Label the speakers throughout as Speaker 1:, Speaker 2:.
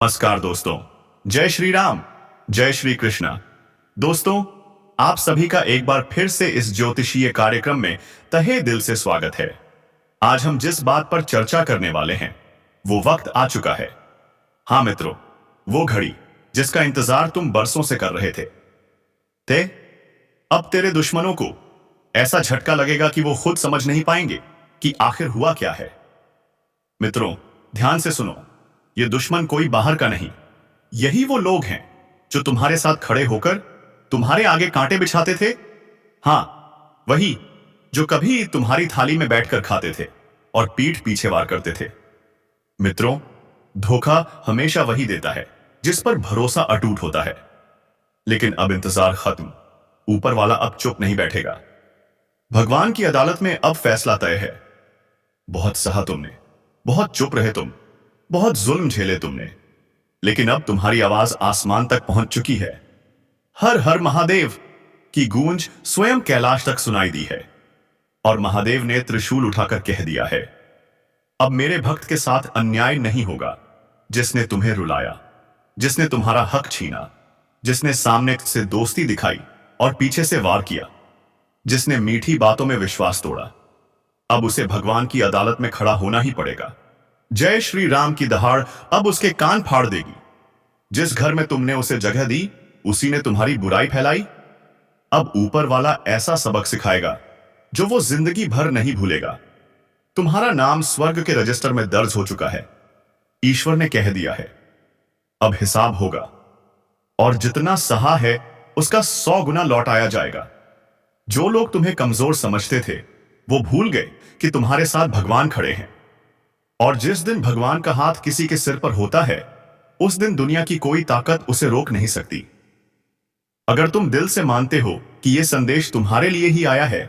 Speaker 1: नमस्कार दोस्तों। जय श्री राम, जय श्री कृष्णा। दोस्तों, आप सभी का एक बार फिर से इस ज्योतिषीय कार्यक्रम में तहे दिल से स्वागत है। आज हम जिस बात पर चर्चा करने वाले हैं वो वक्त आ चुका है। हाँ मित्रों, वो घड़ी जिसका इंतजार तुम बरसों से कर रहे थे। अब तेरे दुश्मनों को ऐसा झटका लगेगा कि वो खुद समझ नहीं पाएंगे कि आखिर हुआ क्या है। मित्रों, ध्यान से सुनो। ये दुश्मन कोई बाहर का नहीं, यही वो लोग हैं जो तुम्हारे साथ खड़े होकर तुम्हारे आगे कांटे बिछाते थे। हाँ, वही जो कभी तुम्हारी थाली में बैठकर खाते थे और पीठ पीछे वार करते थे। मित्रों, धोखा हमेशा वही देता है जिस पर भरोसा अटूट होता है। लेकिन अब इंतजार खत्म। ऊपर वाला अब चुप नहीं बैठेगा। भगवान की अदालत में अब फैसला तय है। बहुत सहा तुमने, बहुत चुप रहे तुम, बहुत जुल्म झेले तुमने, लेकिन अब तुम्हारी आवाज आसमान तक पहुंच चुकी है। हर हर महादेव की गूंज स्वयं कैलाश तक सुनाई दी है और महादेव ने त्रिशूल उठाकर कह दिया है, अब मेरे भक्त के साथ अन्याय नहीं होगा। जिसने तुम्हें रुलाया, जिसने तुम्हारा हक छीना, जिसने सामने से दोस्ती दिखाई और पीछे से वार किया, जिसने मीठी बातों में विश्वास तोड़ा, अब उसे भगवान की अदालत में खड़ा होना ही पड़ेगा। जय श्री राम की दहाड़ अब उसके कान फाड़ देगी। जिस घर में तुमने उसे जगह दी, उसी ने तुम्हारी बुराई फैलाई। अब ऊपर वाला ऐसा सबक सिखाएगा जो वो जिंदगी भर नहीं भूलेगा। तुम्हारा नाम स्वर्ग के रजिस्टर में दर्ज हो चुका है। ईश्वर ने कह दिया है, अब हिसाब होगा और जितना सहा है उसका 100 गुना लौटाया जाएगा। जो लोग तुम्हें कमजोर समझते थे वो भूल गए कि तुम्हारे साथ भगवान खड़े हैं। और जिस दिन भगवान का हाथ किसी के सिर पर होता है, उस दिन दुनिया की कोई ताकत उसे रोक नहीं सकती। अगर तुम दिल से मानते हो कि यह संदेश तुम्हारे लिए ही आया है,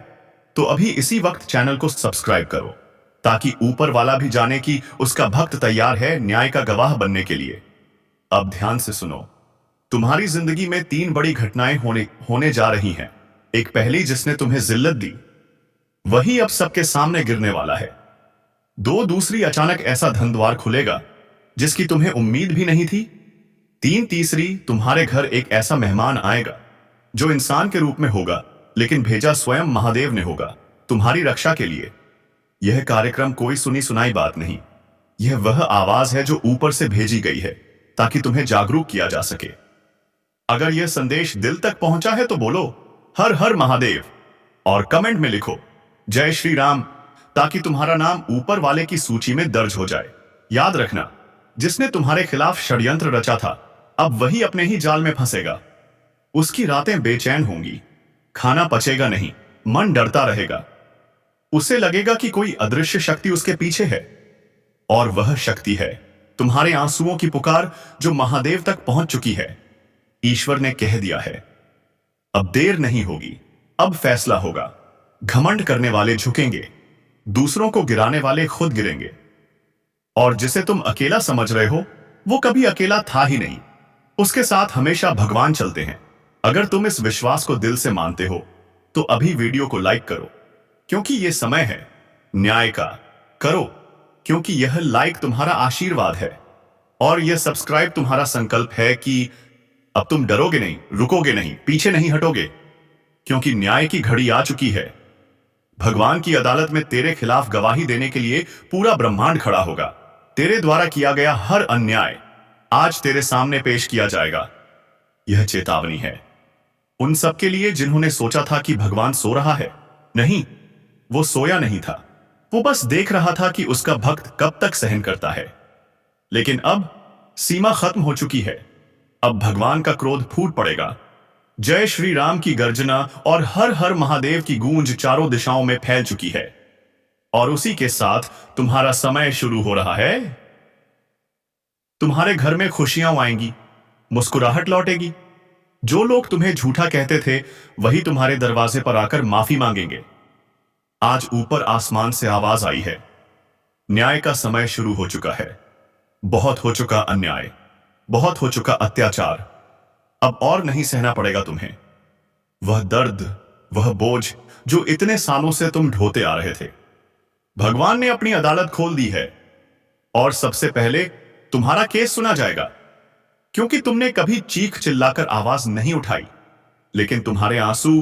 Speaker 1: तो अभी इसी वक्त चैनल को सब्सक्राइब करो, ताकि ऊपर वाला भी जाने कि उसका भक्त तैयार है न्याय का गवाह बनने के लिए। अब ध्यान से सुनो। तुम्हारी जिंदगी में 3 बड़ी घटनाएं होने जा रही हैं। एक पहली जिसने तुम्हें जिल्लत दी, वही अब सबके सामने गिरने वाला है। 2 दूसरी अचानक ऐसा धन द्वार खुलेगा जिसकी तुम्हें उम्मीद भी नहीं थी। 3 तीसरी तुम्हारे घर एक ऐसा मेहमान आएगा जो इंसान के रूप में होगा, लेकिन भेजा स्वयं महादेव ने होगा तुम्हारी रक्षा के लिए। यह कार्यक्रम कोई सुनी सुनाई बात नहीं, यह वह आवाज है जो ऊपर से भेजी गई है ताकि तुम्हें जागरूक किया जा सके। अगर यह संदेश दिल तक पहुंचा है तो बोलो हर हर महादेव और कमेंट में लिखो जय श्री राम, ताकि तुम्हारा नाम ऊपर वाले की सूची में दर्ज हो जाए। याद रखना, जिसने तुम्हारे खिलाफ षड्यंत्र रचा था, अब वही अपने ही जाल में फंसेगा। उसकी रातें बेचैन होंगी, खाना पचेगा नहीं, मन डरता रहेगा। उसे लगेगा कि कोई अदृश्य शक्ति उसके पीछे है, और वह शक्ति है तुम्हारे आंसुओं की पुकार जो महादेव तक पहुंच चुकी है। ईश्वर ने कह दिया है, अब देर नहीं होगी, अब फैसला होगा। घमंड करने वाले झुकेंगे, दूसरों को गिराने वाले खुद गिरेंगे, और जिसे तुम अकेला समझ रहे हो वो कभी अकेला था ही नहीं। उसके साथ हमेशा भगवान चलते हैं। अगर तुम इस विश्वास को दिल से मानते हो तो अभी वीडियो को लाइक करो, क्योंकि यह समय है न्याय का। करो, क्योंकि यह लाइक तुम्हारा आशीर्वाद है और यह सब्सक्राइब तुम्हारा संकल्प है कि अब तुम डरोगे नहीं, रुकोगे नहीं, पीछे नहीं हटोगे, क्योंकि न्याय की घड़ी आ चुकी है। भगवान की अदालत में तेरे खिलाफ गवाही देने के लिए पूरा ब्रह्मांड खड़ा होगा। तेरे द्वारा किया गया हर अन्याय आज तेरे सामने पेश किया जाएगा। यह चेतावनी है उन सब के लिए जिन्होंने सोचा था कि भगवान सो रहा है। नहीं, वो सोया नहीं था, वो बस देख रहा था कि उसका भक्त कब तक सहन करता है। लेकिन अब सीमा खत्म हो चुकी है। अब भगवान का क्रोध फूट पड़ेगा। जय श्री राम की गर्जना और हर हर महादेव की गूंज चारों दिशाओं में फैल चुकी है, और उसी के साथ तुम्हारा समय शुरू हो रहा है। तुम्हारे घर में खुशियां आएंगी, मुस्कुराहट लौटेगी। जो लोग तुम्हें झूठा कहते थे वही तुम्हारे दरवाजे पर आकर माफी मांगेंगे। आज ऊपर आसमान से आवाज आई है, न्याय का समय शुरू हो चुका है। बहुत हो चुका अन्याय, बहुत हो चुका अत्याचार, अब और नहीं सहना पड़ेगा तुम्हें। वह दर्द, वह बोझ जो इतने सालों से तुम ढोते आ रहे थे, भगवान ने अपनी अदालत खोल दी है और सबसे पहले तुम्हारा केस सुना जाएगा। क्योंकि तुमने कभी चीख चिल्लाकर आवाज नहीं उठाई, लेकिन तुम्हारे आंसू,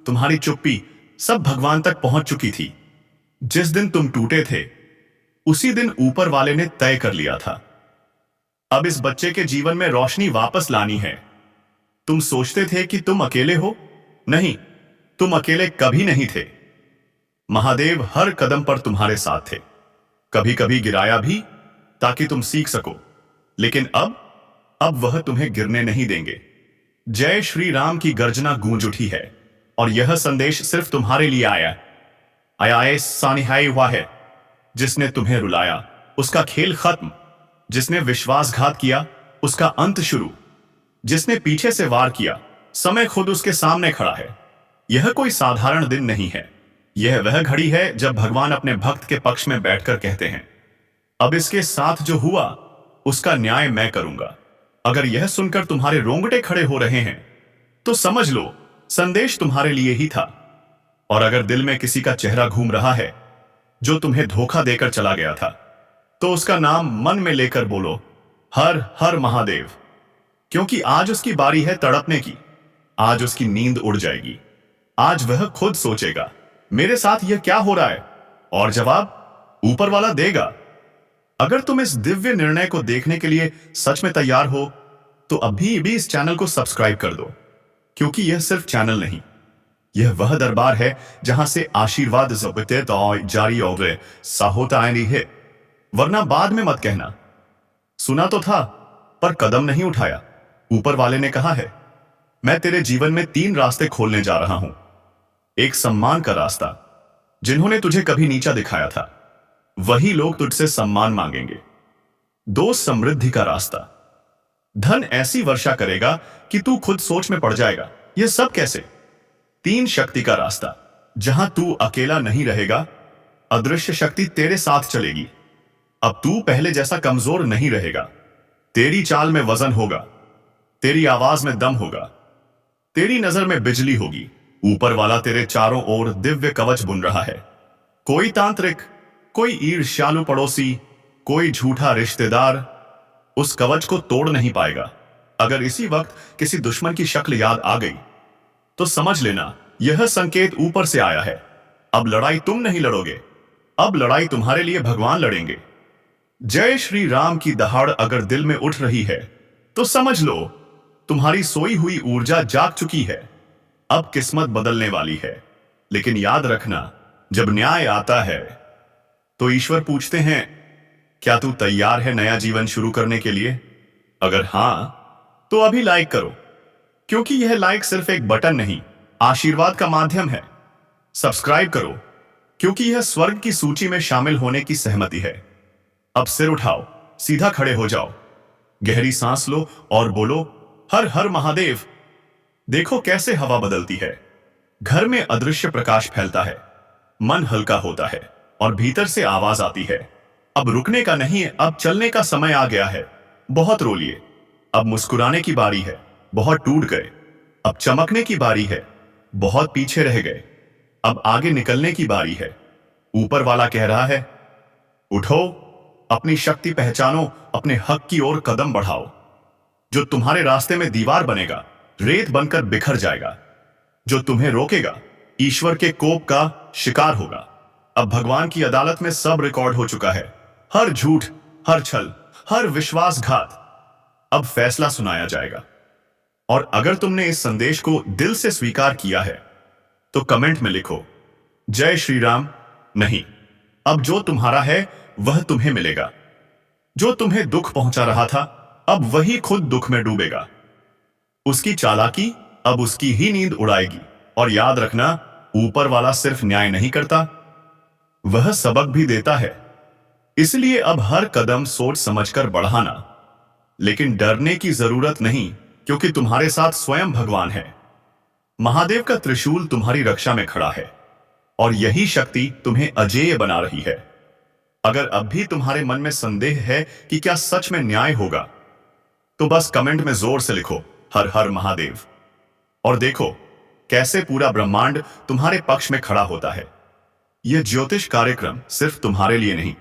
Speaker 1: तुम्हारी चुप्पी सब भगवान तक पहुंच चुकी थी। जिस दिन तुम टूटे थे, उसी दिन ऊपर वाले ने तय कर लिया था, अब इस बच्चे के जीवन में रोशनी वापस लानी है। तुम सोचते थे कि तुम अकेले हो, नहीं, तुम अकेले कभी नहीं थे। महादेव हर कदम पर तुम्हारे साथ थे, कभी कभी गिराया भी ताकि तुम सीख सको, लेकिन अब वह तुम्हें गिरने नहीं देंगे। जय श्री राम की गर्जना गूंज उठी है, और यह संदेश सिर्फ तुम्हारे लिए आया सानिहाई हुआ है। जिसने तुम्हें रुलाया उसका खेल खत्म, जिसने विश्वासघात किया उसका अंत शुरू, जिसने पीछे से वार किया समय खुद उसके सामने खड़ा है। यह कोई साधारण दिन नहीं है, यह वह घड़ी है जब भगवान अपने भक्त के पक्ष में बैठकर कहते हैं, अब इसके साथ जो हुआ उसका न्याय मैं करूंगा। अगर यह सुनकर तुम्हारे रोंगटे खड़े हो रहे हैं तो समझ लो संदेश तुम्हारे लिए ही था। और अगर दिल में किसी का चेहरा घूम रहा है जो तुम्हें धोखा देकर चला गया था, तो उसका नाम मन में लेकर बोलो, हर हर महादेव। क्योंकि आज उसकी बारी है तड़पने की, आज उसकी नींद उड़ जाएगी, आज वह खुद सोचेगा मेरे साथ यह क्या हो रहा है, और जवाब ऊपर वाला देगा। अगर तुम इस दिव्य निर्णय को देखने के लिए सच में तैयार हो तो अभी भी इस चैनल को सब्सक्राइब कर दो, क्योंकि यह सिर्फ चैनल नहीं, यह वह दरबार है जहां से आशीर्वाद जारी और साहोता है। वरना बाद में मत कहना सुना तो था पर कदम नहीं उठाया। ऊपर वाले ने कहा है, मैं तेरे जीवन में 3 रास्ते खोलने जा रहा हूं। एक सम्मान का रास्ता, जिन्होंने तुझे कभी नीचा दिखाया था वही लोग तुझसे सम्मान मांगेंगे। 2 समृद्धि का रास्ता, धन ऐसी वर्षा करेगा कि तू खुद सोच में पड़ जाएगा, यह सब कैसे। 3 शक्ति का रास्ता, जहां तू अकेला नहीं रहेगा, अदृश्य शक्ति तेरे साथ चलेगी। अब तू पहले जैसा कमजोर नहीं रहेगा, तेरी चाल में वजन होगा, तेरी आवाज में दम होगा, तेरी नजर में बिजली होगी। ऊपर वाला तेरे चारों ओर दिव्य कवच बुन रहा है। कोई तांत्रिक, कोई ईर्ष्यालु पड़ोसी, कोई झूठा रिश्तेदार उस कवच को तोड़ नहीं पाएगा। अगर इसी वक्त किसी दुश्मन की शक्ल याद आ गई तो समझ लेना यह संकेत ऊपर से आया है। अब लड़ाई तुम नहीं लड़ोगे, अब लड़ाई तुम्हारे लिए भगवान लड़ेंगे। जय श्री राम की दहाड़ अगर दिल में उठ रही है तो समझ लो तुम्हारी सोई हुई ऊर्जा जाग चुकी है। अब किस्मत बदलने वाली है। लेकिन याद रखना, जब न्याय आता है तो ईश्वर पूछते हैं, क्या तू तैयार है नया जीवन शुरू करने के लिए? अगर हां तो अभी लाइक करो, क्योंकि यह लाइक सिर्फ एक बटन नहीं, आशीर्वाद का माध्यम है। सब्सक्राइब करो, क्योंकि यह स्वर्ग की सूची में शामिल होने की सहमति है। अब सिर उठाओ, सीधा खड़े हो जाओ, गहरी सांस लो और बोलो, हर हर महादेव। देखो कैसे हवा बदलती है, घर में अदृश्य प्रकाश फैलता है, मन हल्का होता है और भीतर से आवाज आती है, अब रुकने का नहीं, अब चलने का समय आ गया है। बहुत रो लिए, अब मुस्कुराने की बारी है, बहुत टूट गए, अब चमकने की बारी है, बहुत पीछे रह गए, अब आगे निकलने की बारी है। ऊपर वाला कह रहा है, उठो, अपनी शक्ति पहचानो, अपने हक की ओर कदम बढ़ाओ। जो तुम्हारे रास्ते में दीवार बनेगा रेत बनकर बिखर जाएगा, जो तुम्हें रोकेगा ईश्वर के कोप का शिकार होगा। अब भगवान की अदालत में सब रिकॉर्ड हो चुका है, हर झूठ, हर छल, हर विश्वासघात अब फैसला सुनाया जाएगा। और अगर तुमने इस संदेश को दिल से स्वीकार किया है तो कमेंट में लिखो, जय श्री राम। नहीं, अब जो तुम्हारा है वह तुम्हें मिलेगा। जो तुम्हें दुख पहुंचा रहा था अब वही खुद दुख में डूबेगा। उसकी चालाकी अब उसकी ही नींद उड़ाएगी। और याद रखना, ऊपर वाला सिर्फ न्याय नहीं करता, वह सबक भी देता है। इसलिए अब हर कदम सोच समझकर बढ़ाना, लेकिन डरने की जरूरत नहीं, क्योंकि तुम्हारे साथ स्वयं भगवान है। महादेव का त्रिशूल तुम्हारी रक्षा में खड़ा है और यही शक्ति तुम्हें अजेय बना रही है। अगर अब भी तुम्हारे मन में संदेह है कि क्या सच में न्याय होगा, तो बस कमेंट में जोर से लिखो, हर हर महादेव। और देखो कैसे पूरा ब्रह्मांड तुम्हारे पक्ष में खड़ा होता है। यह ज्योतिष कार्यक्रम सिर्फ तुम्हारे लिए नहीं,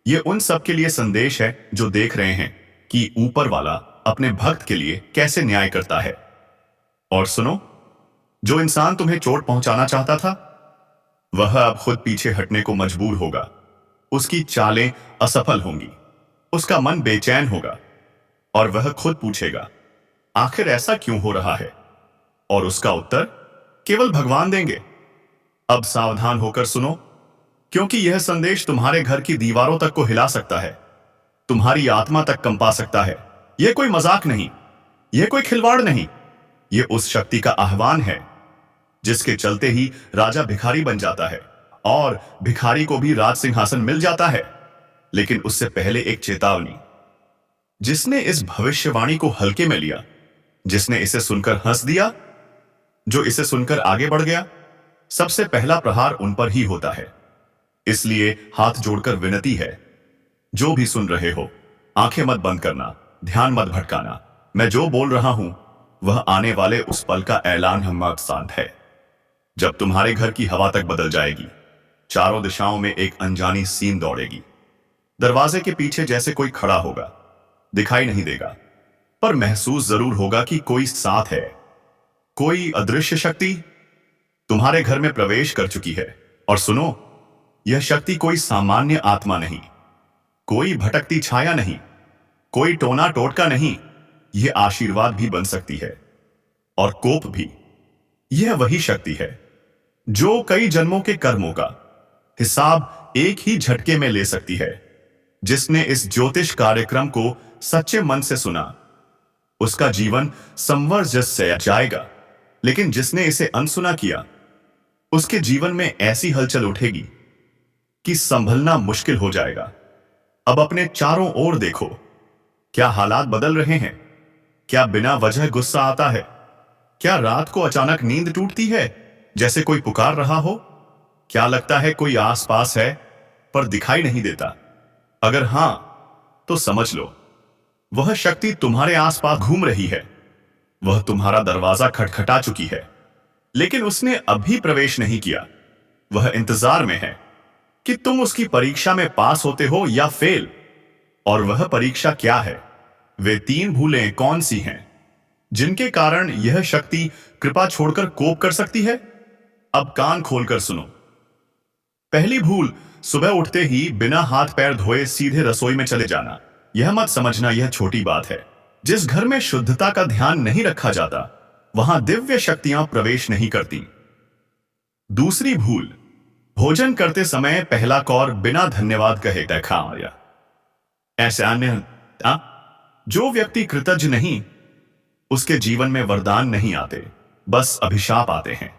Speaker 1: यह उन सब के लिए संदेश है जो देख रहे हैं कि ऊपर वाला अपने भक्त के लिए कैसे न्याय करता है। और सुनो, जो इंसान तुम्हें चोट पहुंचाना चाहता था, वह अब खुद पीछे हटने को मजबूर होगा। उसकी चालें असफल होंगी, उसका मन बेचैन होगा और वह खुद पूछेगा, आखिर ऐसा क्यों हो रहा है? और उसका उत्तर केवल भगवान देंगे। अब सावधान होकर सुनो, क्योंकि यह संदेश तुम्हारे घर की दीवारों तक को हिला सकता है, तुम्हारी आत्मा तक कंपा सकता है। यह कोई मजाक नहीं, यह कोई खिलवाड़ नहीं, यह उस शक्ति का आह्वान है जिसके चलते ही राजा भिखारी बन जाता है और भिखारी को भी राज सिंहासन मिल जाता है। लेकिन उससे पहले एक चेतावनी। जिसने इस भविष्यवाणी को हल्के में लिया, जिसने इसे सुनकर हंस दिया, जो इसे सुनकर आगे बढ़ गया, सबसे पहला प्रहार उन पर ही होता है। इसलिए हाथ जोड़कर विनती है, जो भी सुन रहे हो, आंखें मत बंद करना, ध्यान मत भटकाना। मैं जो बोल रहा हूं वह आने वाले उस पल का ऐलान हम शांत है, जब तुम्हारे घर की हवा तक बदल जाएगी। चारों दिशाओं में एक अनजानी सीन दौड़ेगी। दरवाजे के पीछे जैसे कोई खड़ा होगा, दिखाई नहीं देगा, पर महसूस जरूर होगा कि कोई साथ है। कोई अदृश्य शक्ति तुम्हारे घर में प्रवेश कर चुकी है। और सुनो, यह शक्ति कोई सामान्य आत्मा नहीं, कोई भटकती छाया नहीं, कोई टोना टोटका नहीं। यह आशीर्वाद भी बन सकती है और कोप भी। यह वही शक्ति है जो कई जन्मों के कर्मों का हिसाब एक ही झटके में ले सकती है। जिसने इस ज्योतिष कार्यक्रम को सच्चे मन से सुना, उसका जीवन संवर से जाएगा। लेकिन जिसने इसे अनसुना किया, उसके जीवन में ऐसी हलचल उठेगी कि संभलना मुश्किल हो जाएगा। अब अपने चारों ओर देखो, क्या हालात बदल रहे हैं? क्या बिना वजह गुस्सा आता है? क्या रात को अचानक नींद टूटती है जैसे कोई पुकार रहा हो? क्या लगता है कोई आसपास है पर दिखाई नहीं देता? अगर हां, तो समझ लो, वह शक्ति तुम्हारे आसपास घूम रही है। वह तुम्हारा दरवाजा खटखटा चुकी है, लेकिन उसने अभी प्रवेश नहीं किया। वह इंतजार में है कि तुम उसकी परीक्षा में पास होते हो या फेल। और वह परीक्षा क्या है? वे 3 भूलें कौन सी हैं जिनके कारण यह शक्ति कृपा छोड़कर कोप कर सकती है? अब कान खोलकर सुनो। पहली भूल, सुबह उठते ही बिना हाथ पैर धोए सीधे रसोई में चले जाना। यह मत समझना यह छोटी बात है। जिस घर में शुद्धता का ध्यान नहीं रखा जाता, वहां दिव्य शक्तियां प्रवेश नहीं करती। दूसरी भूल, भोजन करते समय पहला कौर बिना धन्यवाद कहे खाया। ऐसे अन्य जो व्यक्ति कृतज्ञ नहीं, उसके जीवन में वरदान नहीं आते, बस अभिशाप आते हैं।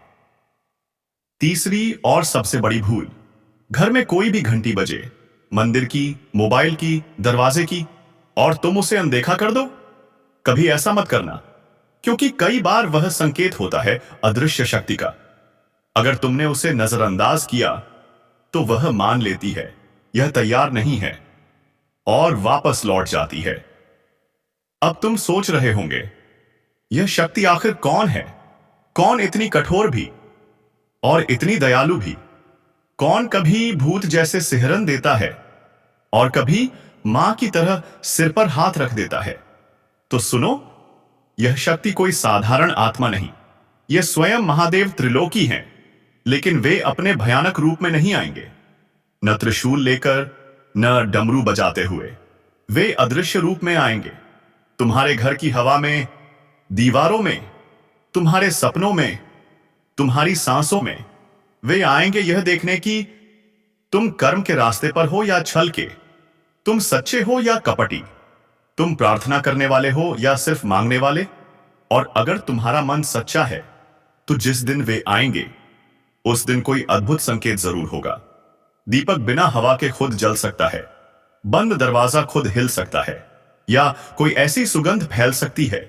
Speaker 1: तीसरी और सबसे बड़ी भूल, घर में कोई भी घंटी बजे, मंदिर की, मोबाइल की, दरवाजे की, और तुम उसे अनदेखा कर दो। कभी ऐसा मत करना, क्योंकि कई बार वह संकेत होता है अदृश्य शक्ति का। अगर तुमने उसे नजरअंदाज किया तो वह मान लेती है यह तैयार नहीं है और वापस लौट जाती है। अब तुम सोच रहे होंगे, यह शक्ति आखिर कौन है? कौन इतनी कठोर भी और इतनी दयालु भी? कौन कभी भूत जैसे सिहरन देता है और कभी मां की तरह सिर पर हाथ रख देता है? तो सुनो, यह शक्ति कोई साधारण आत्मा नहीं, यह स्वयं महादेव त्रिलोकी हैं। लेकिन वे अपने भयानक रूप में नहीं आएंगे, न त्रिशूल लेकर, न डमरू बजाते हुए। वे अदृश्य रूप में आएंगे, तुम्हारे घर की हवा में, दीवारों में, तुम्हारे सपनों में, तुम्हारी सांसों में। वे आएंगे यह देखने की तुम कर्म के रास्ते पर हो या छल के, तुम सच्चे हो या कपटी, तुम प्रार्थना करने वाले हो या सिर्फ मांगने वाले। और अगर तुम्हारा मन सच्चा है, तो जिस दिन वे आएंगे, उस दिन कोई अद्भुत संकेत जरूर होगा। दीपक बिना हवा के खुद जल सकता है, बंद दरवाजा खुद हिल सकता है, या कोई ऐसी सुगंध फैल सकती है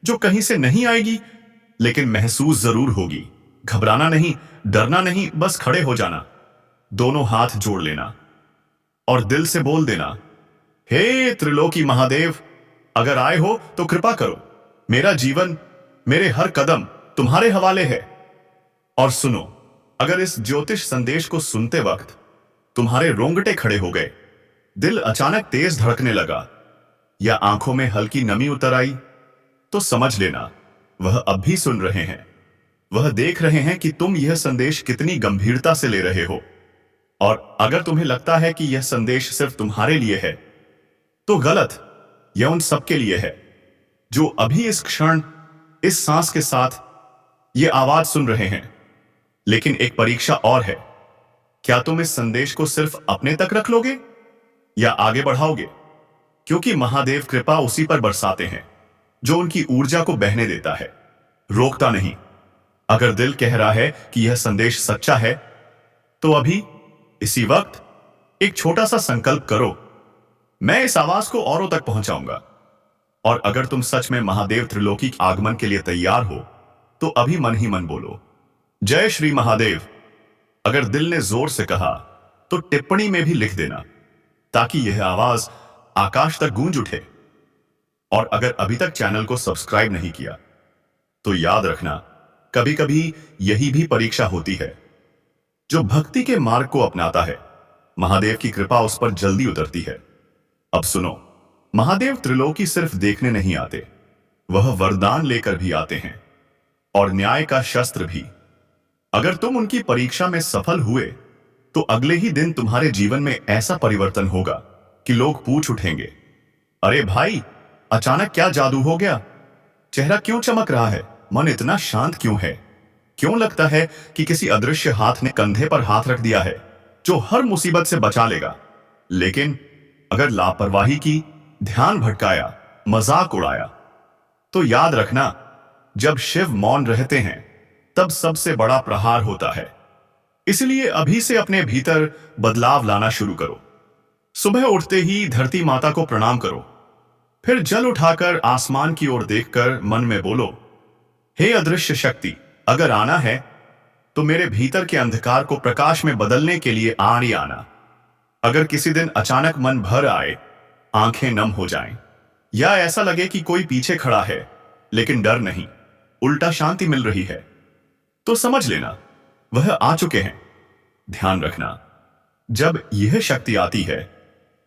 Speaker 1: जो कहीं से नहीं आएगी, लेकिन महसूस जरूर होगी। घबराना नहीं, डरना नहीं, बस खड़े हो जाना, दोनों हाथ जोड़ लेना और दिल से बोल देना, हे त्रिलोकी महादेव, अगर आए हो तो कृपा करो। मेरा जीवन, मेरे हर कदम तुम्हारे हवाले है। और सुनो, अगर इस ज्योतिष संदेश को सुनते वक्त तुम्हारे रोंगटे खड़े हो गए, दिल अचानक तेज धड़कने लगा, या आंखों में हल्की नमी उतर आई, तो समझ लेना वह अब भी सुन रहे हैं। वह देख रहे हैं कि तुम यह संदेश कितनी गंभीरता से ले रहे हो। और अगर तुम्हें लगता है कि यह संदेश सिर्फ तुम्हारे लिए है, तो गलत। यह उन सबके लिए है जो अभी इस क्षण, इस सांस के साथ ये आवाज सुन रहे हैं। लेकिन एक परीक्षा और है, क्या तुम इस संदेश को सिर्फ अपने तक रख लोगे या आगे बढ़ाओगे? क्योंकि महादेव कृपा उसी पर बरसाते हैं जो उनकी ऊर्जा को बहने देता है, रोकता नहीं। अगर दिल कह रहा है कि यह संदेश सच्चा है, तो अभी इसी वक्त एक छोटा सा संकल्प करो, मैं इस आवाज को औरों तक पहुंचाऊंगा। और अगर तुम सच में महादेव त्रिलोकी के आगमन के लिए तैयार हो, तो अभी मन ही मन बोलो, जय श्री महादेव। अगर दिल ने जोर से कहा तो टिप्पणी में भी लिख देना, ताकि यह आवाज आकाश तक गूंज उठे। और अगर अभी तक चैनल को सब्सक्राइब नहीं किया, तो याद रखना, कभी कभी यही भी परीक्षा होती है। जो भक्ति के मार्ग को अपनाता है, महादेव की कृपा उस पर जल्दी उतरती है। अब सुनो, महादेव त्रिलोकी सिर्फ देखने नहीं आते, वह वरदान लेकर भी आते हैं, और न्याय का शस्त्र भी। अगर तुम उनकी परीक्षा में सफल हुए, तो अगले ही दिन तुम्हारे जीवन में ऐसा परिवर्तन होगा कि लोग पूछ उठेंगे, अरे भाई, अचानक क्या जादू हो गया? चेहरा क्यों चमक रहा है? मन इतना शांत क्यों है? क्यों लगता है कि किसी अदृश्य हाथ ने कंधे पर हाथ रख दिया है, जो हर मुसीबत से बचा लेगा? लेकिन अगर लापरवाही की, ध्यान भटकाया, मजाक उड़ाया, तो याद रखना, जब शिव मौन रहते हैं, तब सबसे बड़ा प्रहार होता है। इसलिए अभी से अपने भीतर बदलाव लाना शुरू करो। सुबह उठते ही धरती माता को प्रणाम करो, फिर जल उठाकर आसमान की ओर देखकर मन में बोलो, हे अदृश्य शक्ति, अगर आना है तो मेरे भीतर के अंधकार को प्रकाश में बदलने के लिए आड़ी आना। अगर किसी दिन अचानक मन भर आए, आंखें नम हो जाएं, या ऐसा लगे कि कोई पीछे खड़ा है लेकिन डर नहीं, उल्टा शांति मिल रही है, तो समझ लेना वह आ चुके हैं। ध्यान रखना, जब यह शक्ति आती है,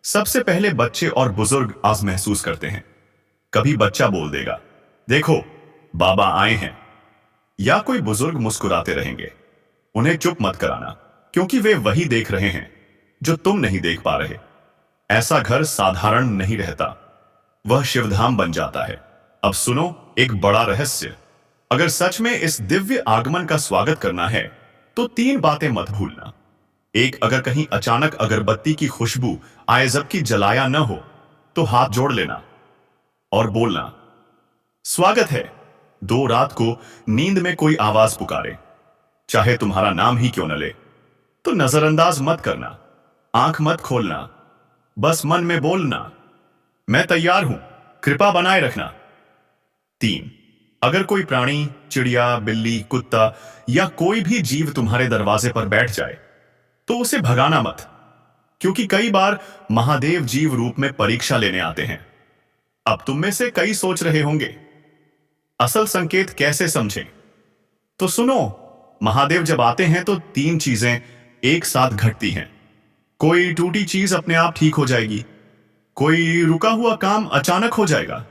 Speaker 1: सबसे पहले बच्चे और बुजुर्ग आज महसूस करते हैं। कभी बच्चा बोल देगा, देखो बाबा आए हैं, या कोई बुजुर्ग मुस्कुराते रहेंगे। उन्हें चुप मत कराना, क्योंकि वे वही देख रहे हैं जो तुम नहीं देख पा रहे। ऐसा घर साधारण नहीं रहता, वह शिवधाम बन जाता है। अब सुनो एक बड़ा रहस्य, अगर सच में इस दिव्य आगमन का स्वागत करना है, तो 3 बातें मत भूलना। 1, अगर कहीं अचानक अगरबत्ती की खुशबू आए जबकि जलाया न हो, तो हाथ जोड़ लेना और बोलना, स्वागत है। 2, रात को नींद में कोई आवाज पुकारे, चाहे तुम्हारा नाम ही क्यों न ले, तो नजरअंदाज मत करना, आंख मत खोलना, बस मन में बोलना, मैं तैयार हूं, कृपा बनाए रखना। 3, अगर कोई प्राणी, चिड़िया, बिल्ली, कुत्ता या कोई भी जीव तुम्हारे दरवाजे पर बैठ जाए, तो उसे भगाना मत, क्योंकि कई बार महादेव जीव रूप में परीक्षा लेने आते हैं। अब तुम में से कई सोच रहे होंगे, असल संकेत कैसे समझें? तो सुनो, महादेव जब आते हैं तो 3 चीजें एक साथ घटती हैं। कोई टूटी चीज अपने आप ठीक हो जाएगी, कोई रुका हुआ काम अचानक हो जाएगा,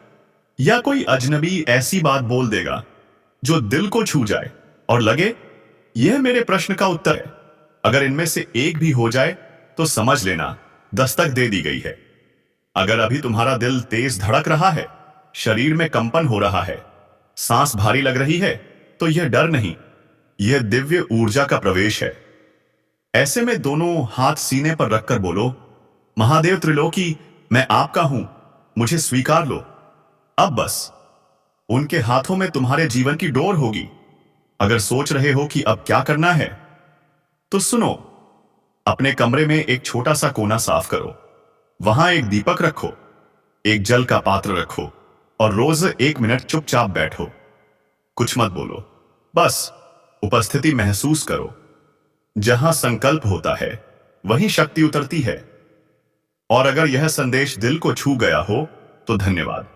Speaker 1: या कोई अजनबी ऐसी बात बोल देगा जो दिल को छू जाए और लगे यह मेरे प्रश्न का उत्तर है। अगर इनमें से एक भी हो जाए, तो समझ लेना दस्तक दे दी गई है। अगर अभी तुम्हारा दिल तेज धड़क रहा है, शरीर में कंपन हो रहा है, सांस भारी लग रही है, तो यह डर नहीं, यह दिव्य ऊर्जा का प्रवेश है। ऐसे में दोनों हाथ सीने पर रखकर बोलो, महादेव त्रिलोकी, मैं आपका हूं, मुझे स्वीकार लो। अब बस उनके हाथों में तुम्हारे जीवन की डोर होगी। अगर सोच रहे हो कि अब क्या करना है, तो सुनो, अपने कमरे में एक छोटा सा कोना साफ करो, वहां एक दीपक रखो, एक जल का पात्र रखो, और रोज 1 मिनट चुपचाप बैठो, कुछ मत बोलो, बस उपस्थिति महसूस करो। जहां संकल्प होता है, वहीं शक्ति उतरती है। और अगर यह संदेश दिल को छू गया हो, तो धन्यवाद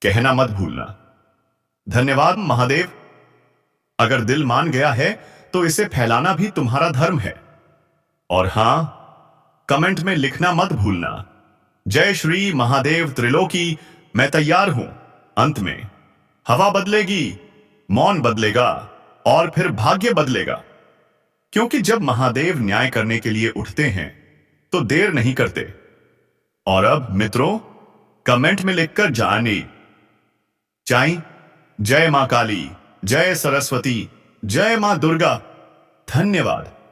Speaker 1: कहना मत भूलना। धन्यवाद महादेव। अगर दिल मान गया है, तो इसे फैलाना भी तुम्हारा धर्म है। और हां, कमेंट में लिखना मत भूलना, जय श्री महादेव त्रिलोकी, मैं तैयार हूं। अंत में हवा बदलेगी, मौन बदलेगा और फिर भाग्य बदलेगा। क्योंकि जब महादेव न्याय करने के लिए उठते हैं तो देर नहीं करते। और अब मित्रों, कमेंट में लिखकर जाने चाहें जय मां काली, जय सरस्वती, जय मां दुर्गा। धन्यवाद।